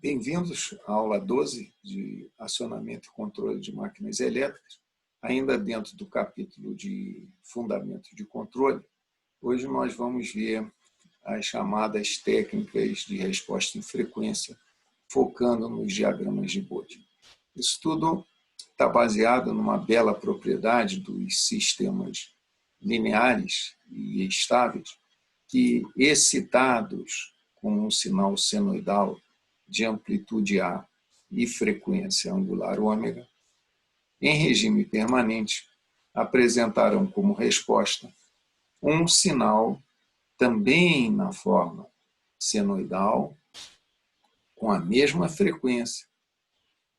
Bem-vindos à aula 12 de acionamento e controle de máquinas elétricas. Ainda dentro do capítulo de fundamento de controle, hoje nós vamos ver as chamadas técnicas de resposta em frequência, focando nos diagramas de Bode. Isso tudo está baseado numa bela propriedade dos sistemas lineares e estáveis, que excitados com um sinal senoidal de amplitude A e frequência angular ômega, em regime permanente, apresentarão como resposta um sinal também na forma senoidal, com a mesma frequência,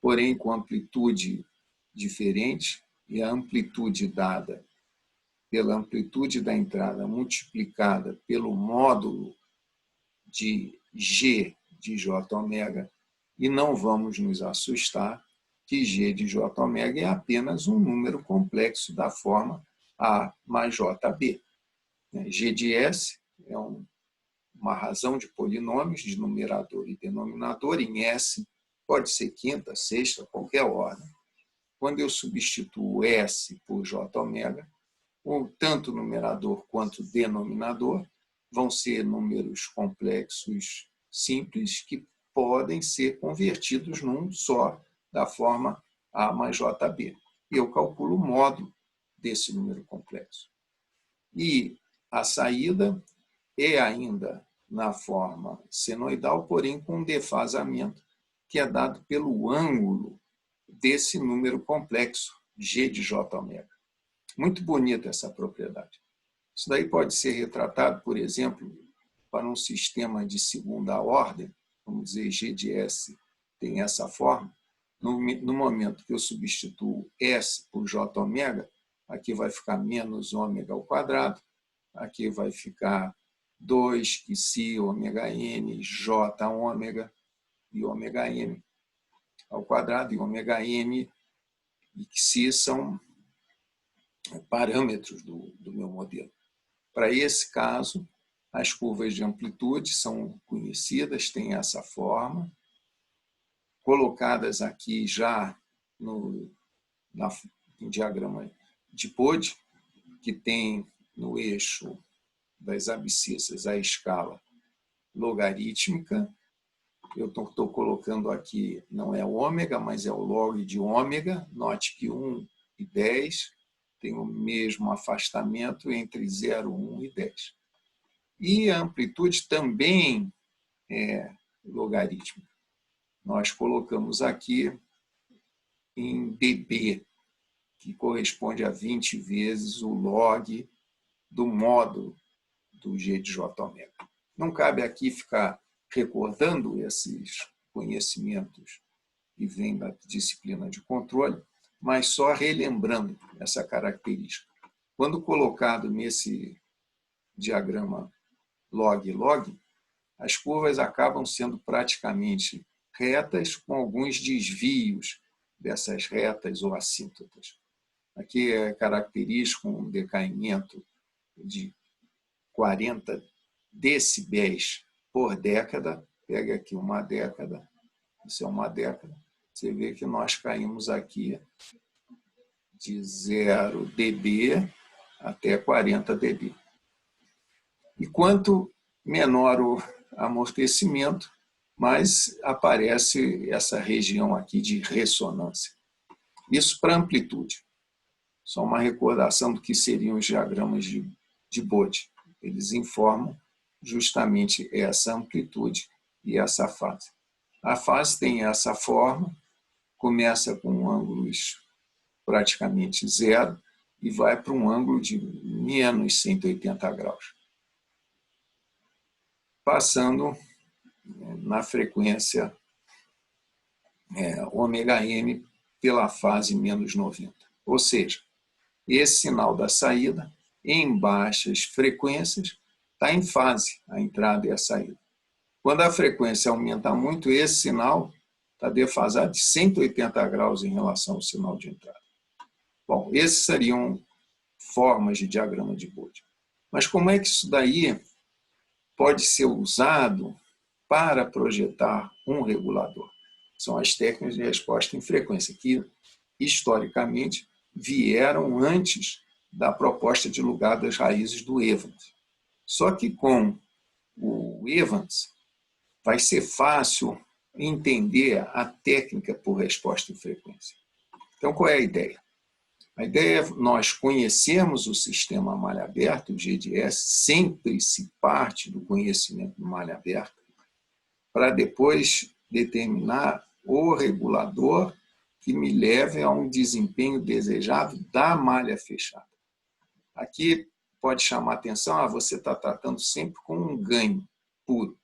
porém com amplitude diferente, e a amplitude dada pela amplitude da entrada multiplicada pelo módulo de G de Jω, e não vamos nos assustar que G de Jω é apenas um número complexo da forma A mais JB. G de S é uma razão de polinômios de numerador e denominador. Em S pode ser quinta, sexta, qualquer ordem. Quando eu substituo S por Jω, tanto o numerador quanto o denominador vão ser números complexos simples que podem ser convertidos num só da forma A mais JB. E eu calculo o módulo desse número complexo. E a saída é ainda na forma senoidal, porém com um defasamento que é dado pelo ângulo desse número complexo, G de Jω. Muito bonita essa propriedade. Isso daí pode ser retratado, por exemplo, para um sistema de segunda ordem, vamos dizer, G de S tem essa forma. No momento que eu substituo S por Jω, aqui vai ficar menos ômega ao quadrado, aqui vai ficar 2 que si ômega n, J ômega e ômega n ao quadrado, e ômega n e que si são parâmetros do meu modelo. Para esse caso, as curvas de amplitude são conhecidas, têm essa forma, colocadas aqui já no diagrama de Bode, que tem no eixo das abscissas a escala logarítmica. Eu estou colocando aqui, não é ômega, mas é o log de ômega. Note que 1 e 10 tem o mesmo afastamento entre 0, 1 e 10. E a amplitude também é logarítmica. Nós colocamos aqui em dB, que corresponde a 20 vezes o log do módulo do G de Jω. Não cabe aqui ficar recordando esses conhecimentos que vêm da disciplina de controle, mas só relembrando essa característica. Quando colocado nesse diagrama log-log, as curvas acabam sendo praticamente retas, com alguns desvios dessas retas ou assíntotas. Aqui é característico um decaimento de 40 decibéis por década. Pega aqui uma década, isso é uma década. Você vê que nós caímos aqui de 0 dB até 40 dB. E quanto menor o amortecimento, mais aparece essa região aqui de ressonância. Isso para amplitude. Só uma recordação do que seriam os diagramas de Bode. Eles informam justamente essa amplitude e essa fase. A fase tem essa forma, começa com ângulos praticamente zero e vai para um ângulo de menos 180 graus. Passando na frequência ômega n pela fase menos 90. Ou seja, esse sinal da saída, em baixas frequências, está em fase, a entrada e a saída. Quando a frequência aumenta muito, esse sinal está defasado de 180 graus em relação ao sinal de entrada. Bom, essas seriam formas de diagrama de Bode. Mas como é que isso daí pode ser usado para projetar um regulador. São as técnicas de resposta em frequência, que, historicamente, vieram antes da proposta de lugar das raízes do Evans. Só que com o Evans, vai ser fácil entender a técnica por resposta em frequência. Então, qual é a ideia? A ideia é nós conhecermos o sistema malha aberta, o GDS, sempre se parte do conhecimento do malha aberta, para depois determinar o regulador que me leve a um desempenho desejado da malha fechada. Aqui pode chamar a atenção, você está tratando sempre com um ganho puro.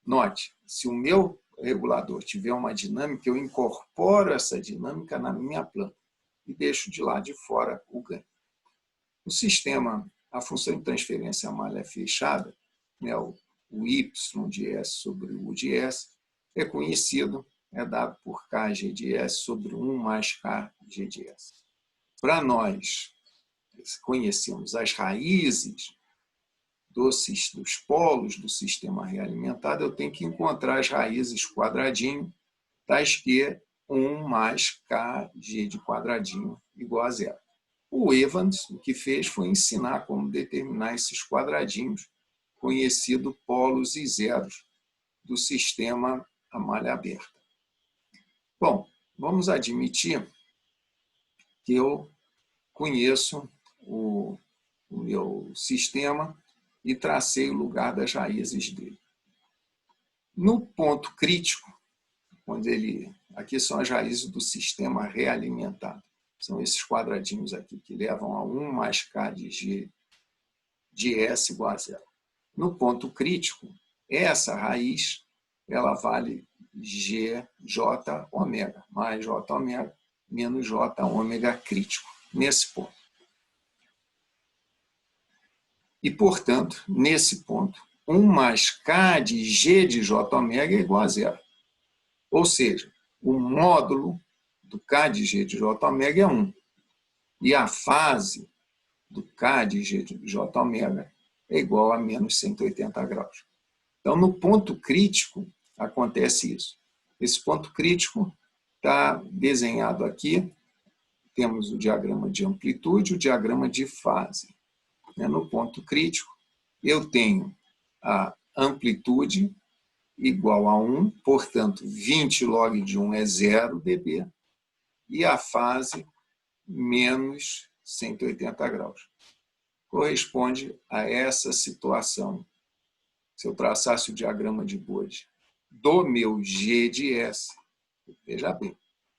Note, se o meu regulador tiver uma dinâmica, eu incorporo essa dinâmica na minha planta e deixo de lá de fora o ganho. O sistema, a função de transferência malha fechada, né, o Y de S sobre o de S, é conhecido, é dado por Kg de S sobre 1 mais Kg de S. Para nós conhecermos as raízes dos polos do sistema realimentado, eu tenho que encontrar as raízes quadradinho, tais que 1 mais Kg de quadradinho igual a zero. O Evans, o que fez foi ensinar como determinar esses quadradinhos, conhecido polos e zeros do sistema a malha aberta. Bom, vamos admitir que eu conheço o meu sistema e tracei o lugar das raízes dele. No ponto crítico, onde aqui são as raízes do sistema realimentado, são esses quadradinhos aqui que levam a 1 mais K de G de S igual a zero. No ponto crítico, essa raiz ela vale GJ ômega, mais J ômega, menos J ômega crítico, nesse ponto. E, portanto, nesse ponto, 1 mais K de G de J ômega é igual a zero. Ou seja, o módulo do K de G de J ômega é 1. E a fase do K de G de J ômega é igual a menos 180 graus. Então, no ponto crítico, acontece isso. Esse ponto crítico está desenhado aqui. Temos o diagrama de amplitude e o diagrama de fase. No ponto crítico, eu tenho a amplitude igual a 1, portanto, 20 log de 1 é 0 dB, e a fase menos 180 graus. Corresponde a essa situação. Se eu traçasse o diagrama de Bode do meu G de S, veja bem,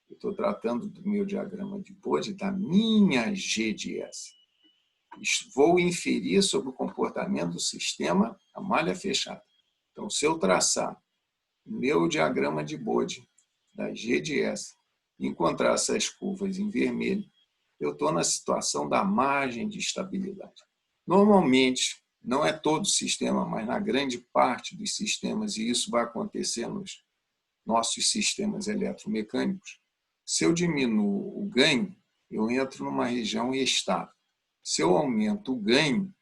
eu estou tratando do meu diagrama de Bode da minha G de S. Vou inferir sobre o comportamento do sistema a malha fechada. Então, se eu traçar o meu diagrama de Bode da G de S e encontrar essas curvas em vermelho, eu estou na situação da margem de estabilidade. Normalmente, não é todo o sistema, mas na grande parte dos sistemas, e isso vai acontecer nos nossos sistemas eletromecânicos, se eu diminuo o ganho, eu entro numa região estável. Se eu aumento o ganho,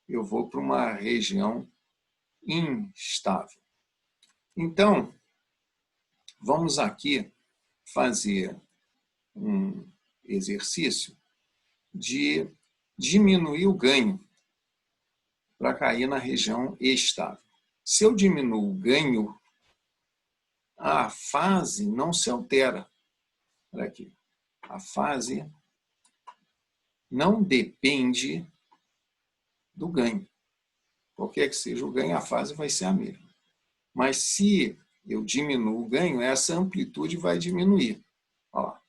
eu vou para uma região instável. Então, vamos aqui fazer um exercício de diminuir o ganho para cair na região estável. Se eu diminuo o ganho, a fase não se altera. Olha aqui. A fase não depende do ganho. Qualquer que seja o ganho, a fase vai ser a mesma. Mas se eu diminuo o ganho, essa amplitude vai diminuir. Olha lá,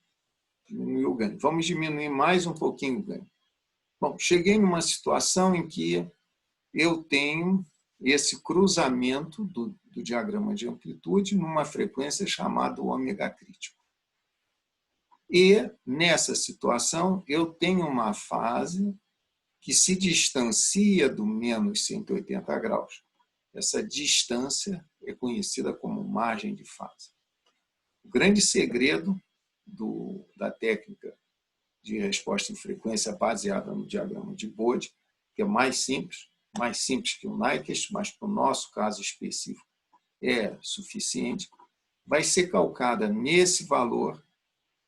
diminuiu o ganho. Vamos diminuir mais um pouquinho o ganho. Bom, cheguei numa situação em que eu tenho esse cruzamento do diagrama de amplitude numa frequência chamada ômega crítico. E, nessa situação, eu tenho uma fase que se distancia do menos 180 graus. Essa distância é conhecida como margem de fase. O grande segredo da técnica de resposta em frequência baseada no diagrama de Bode, que é mais simples que o Nyquist, mas para o nosso caso específico é suficiente, vai ser calcada nesse valor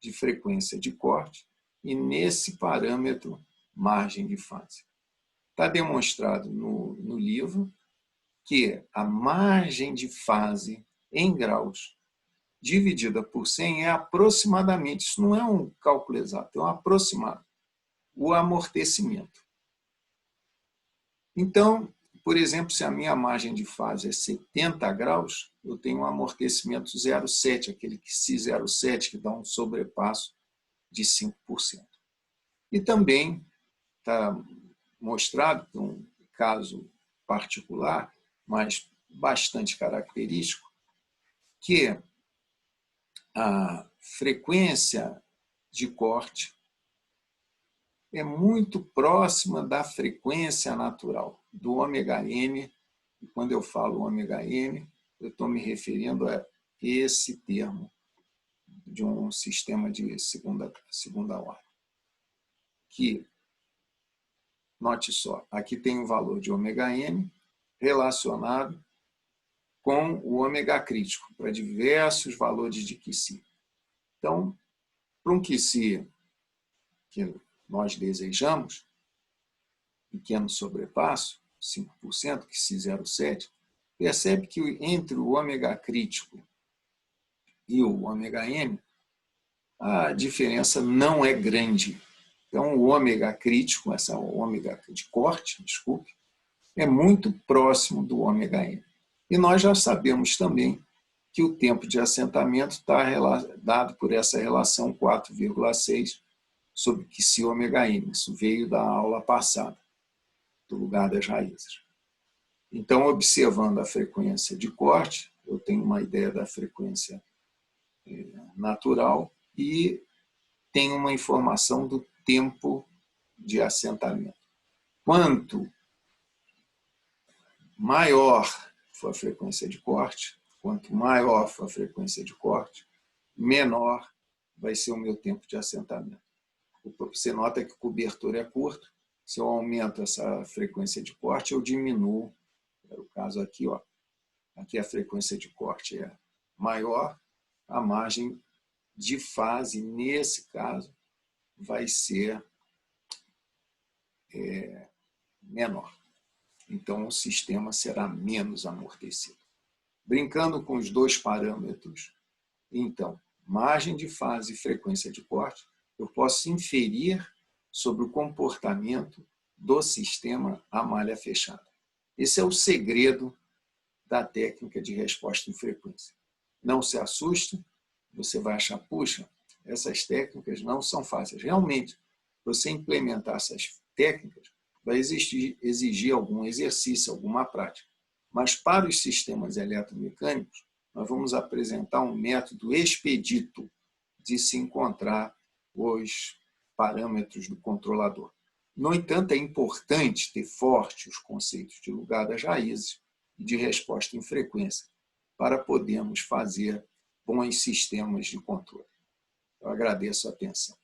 de frequência de corte e nesse parâmetro margem de fase. Está demonstrado no livro que a margem de fase em graus dividida por 100 é aproximadamente, isso não é um cálculo exato, é um aproximado, o amortecimento. Então, por exemplo, se a minha margem de fase é 70 graus, eu tenho um amortecimento 0,7, aquele XI0,7, que dá um sobrepasso de 5%. E também está mostrado, por um caso particular, mas bastante característico, que a frequência de corte é muito próxima da frequência natural, do ômega-n. E quando eu falo ômega-n, eu estou me referindo a esse termo de um sistema de segunda ordem. Que, note só, aqui tem o valor de ômega-n relacionado com o ômega crítico, para diversos valores de QC. Então, para um QC que nós desejamos, pequeno sobrepasso, 5%, QC 0,7, percebe que entre o ômega crítico e o ômega-n, a diferença não é grande. Então, o ômega crítico, essa ômega de corte, desculpe, é muito próximo do ômega-n. E nós já sabemos também que o tempo de assentamento está dado por essa relação 4,6 sobre QC ômega-n. Isso veio da aula passada, do lugar das raízes. Então, observando a frequência de corte, eu tenho uma ideia da frequência natural e tenho uma informação do tempo de assentamento. Quanto maior for a frequência de corte, quanto maior for a frequência de corte, menor vai ser o meu tempo de assentamento. Você nota que o cobertor é curto. Se eu aumento essa frequência de corte, eu diminuo. É o caso aqui, ó. Aqui a frequência de corte é maior, a margem de fase, nesse caso, vai ser menor. Então, o sistema será menos amortecido. Brincando com os dois parâmetros, então, margem de fase e frequência de corte, eu posso inferir sobre o comportamento do sistema a malha fechada. Esse é o segredo da técnica de resposta em frequência. Não se assuste, você vai achar, puxa, essas técnicas não são fáceis. Realmente, você implementar essas técnicas vai exigir algum exercício, alguma prática. Mas para os sistemas eletromecânicos, nós vamos apresentar um método expedito de se encontrar os parâmetros do controlador. No entanto, é importante ter forte os conceitos de lugar das raízes e de resposta em frequência para podermos fazer bons sistemas de controle. Eu agradeço a atenção.